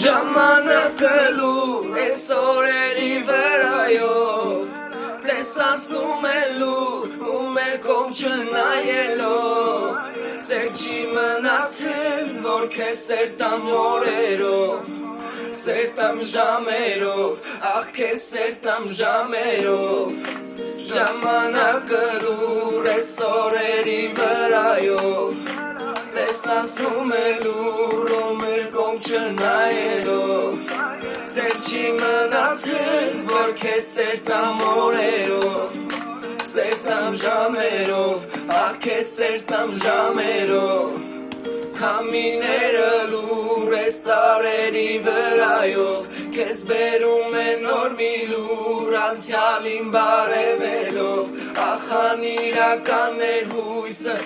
Ժամանակը լուր ես օրերի վրայով Տեսացնում է լուր ու մեր կողմ չնայելով Սեր չի մնացել որ քեզ սերտամ օրերով Սերտամ ժամերով, ախ քեզ սերտամ ժամերով Ժամանակը լուր ես օրերի վրայով Տեսացնում է լուր ու մեր կողմ չնայելով Սեր չի մնացել որ քեզ սերտամ օրերով Սերտամ ժամերով, ախ քեզ սերտամ ժամերով Քամիները լուր ես տարերի վրայով Քեզ բերում է նոր մի լուր անցյալին բարևելով Ախ անիրական էր հույսը